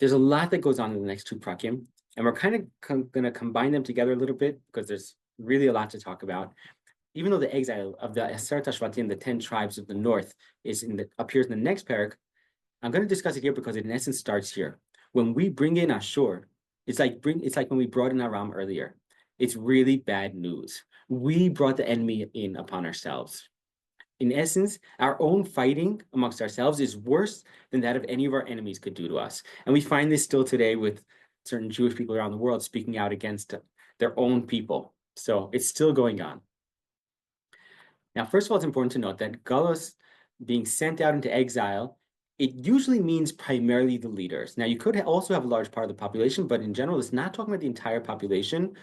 There's a lot that goes on in the next two prakim, and we're kind of going to combine them together a little bit because there's really a lot to talk about. Even though the exile of the Aseret Shvatim, the 10 tribes of the north, appears in the next parak, I'm going to discuss it here because it in essence starts here. When we bring in Ashur, it's like when we brought in Aram earlier. It's really bad news. We brought the enemy in upon ourselves. In essence, our own fighting amongst ourselves is worse than that of any of our enemies could do to us. And we find this still today with certain Jewish people around the world speaking out against their own people. So it's still going on. Now, first of all, it's important to note that Galus being sent out into exile, it usually means primarily the leaders. Now, you could also have a large part of the population, but in general, it's not talking about the entire population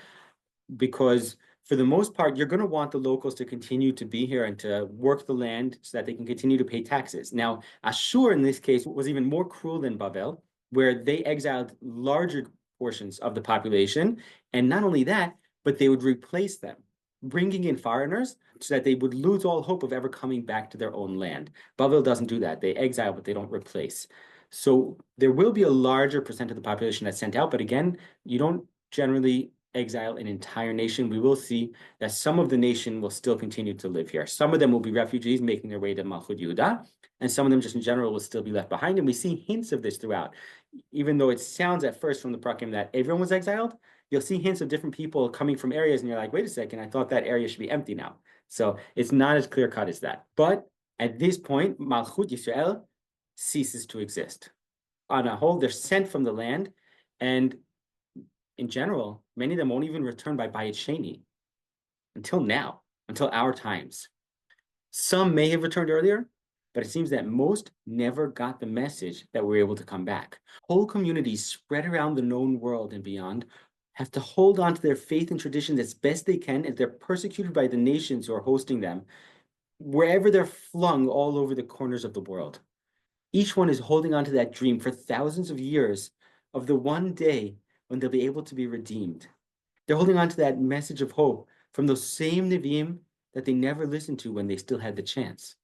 because for the most part, you're going to want the locals to continue to be here and to work the land so that they can continue to pay taxes. Now, Ashur in this case was even more cruel than Babel, where they exiled larger portions of the population. And not only that, but they would replace them, bringing in foreigners so that they would lose all hope of ever coming back to their own land. Babel doesn't do that. They exile, but they don't replace. So there will be a larger percent of the population that's sent out. But again, you don't generally exile an entire nation. We will see that some of the nation will still continue to live here. Some of them will be refugees making their way to Malchut Yehuda, and some of them just in general will still be left behind. And we see hints of this throughout. Even though it sounds at first from the prakim that everyone was exiled, you'll see hints of different people coming from areas, and you're like, wait a second, I thought that area should be empty now. So it's not as clear cut as that. But at this point, Malchut Yisrael ceases to exist. On a whole, they're sent from the land, and in general, many of them won't even return by Bayit Sheni until now, until our times. Some may have returned earlier, but it seems that most never got the message that we're able to come back. Whole communities spread around the known world and beyond have to hold on to their faith and traditions as best they can as they're persecuted by the nations who are hosting them, wherever they're flung all over the corners of the world. Each one is holding on to that dream for thousands of years of the one day when they'll be able to be redeemed. They're holding on to that message of hope from those same Nevi'im that they never listened to when they still had the chance.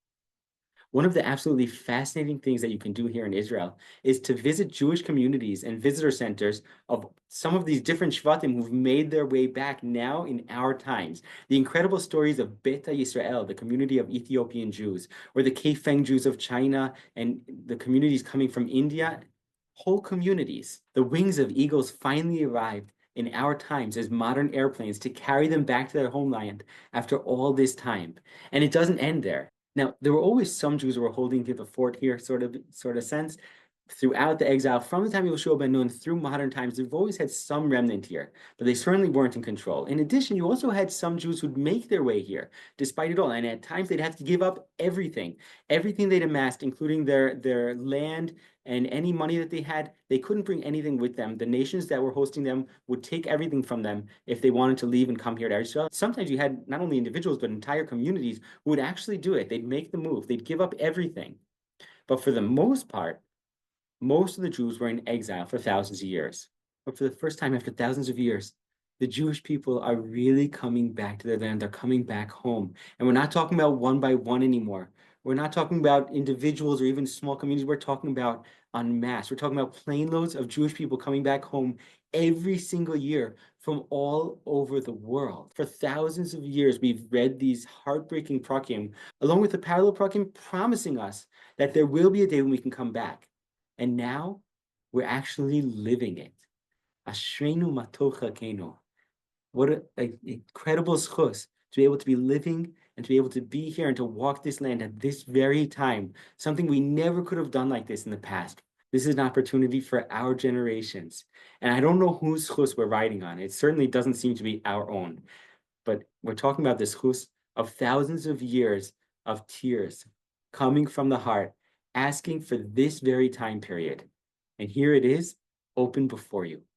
One of the absolutely fascinating things that you can do here in Israel is to visit Jewish communities and visitor centers of some of these different Shvatim who've made their way back now in our times. The incredible stories of Beta Yisrael, the community of Ethiopian Jews, or the Kaifeng Jews of China and the communities coming from India. Whole communities. The wings of eagles finally arrived in our times as modern airplanes to carry them back to their homeland after all this time. And it doesn't end there. Now, there were always some Jews who were holding to the fort here, sort of sense. Throughout the exile, from the time of Yoshua ben Nun through modern times, they've always had some remnant here, but they certainly weren't in control. In addition, you also had some Jews who'd make their way here, despite it all. And at times, they'd have to give up everything they'd amassed, including their land and any money that they had. They couldn't bring anything with them. The nations that were hosting them would take everything from them if they wanted to leave and come here to Israel. Sometimes you had not only individuals, but entire communities who would actually do it. They'd make the move. They'd give up everything. But for the most part, most of the Jews were in exile for thousands of years. But for the first time after thousands of years, the Jewish people are really coming back to their land. They're coming back home. And we're not talking about one by one anymore. We're not talking about individuals or even small communities. We're talking about en masse. We're talking about plane loads of Jewish people coming back home every single year from all over the world. For thousands of years, we've read these heartbreaking prakim, along with the parallel prakim promising us that there will be a day when we can come back. And now we're actually living it. Ashreinu matov chalkeinu. What an incredible schus to be able to be living and to be able to be here and to walk this land at this very time. Something we never could have done like this in the past. This is an opportunity for our generations. And I don't know whose schus we're riding on. It certainly doesn't seem to be our own. But we're talking about this schus of thousands of years of tears coming from the heart, asking for this very time period. And here it is, open before you.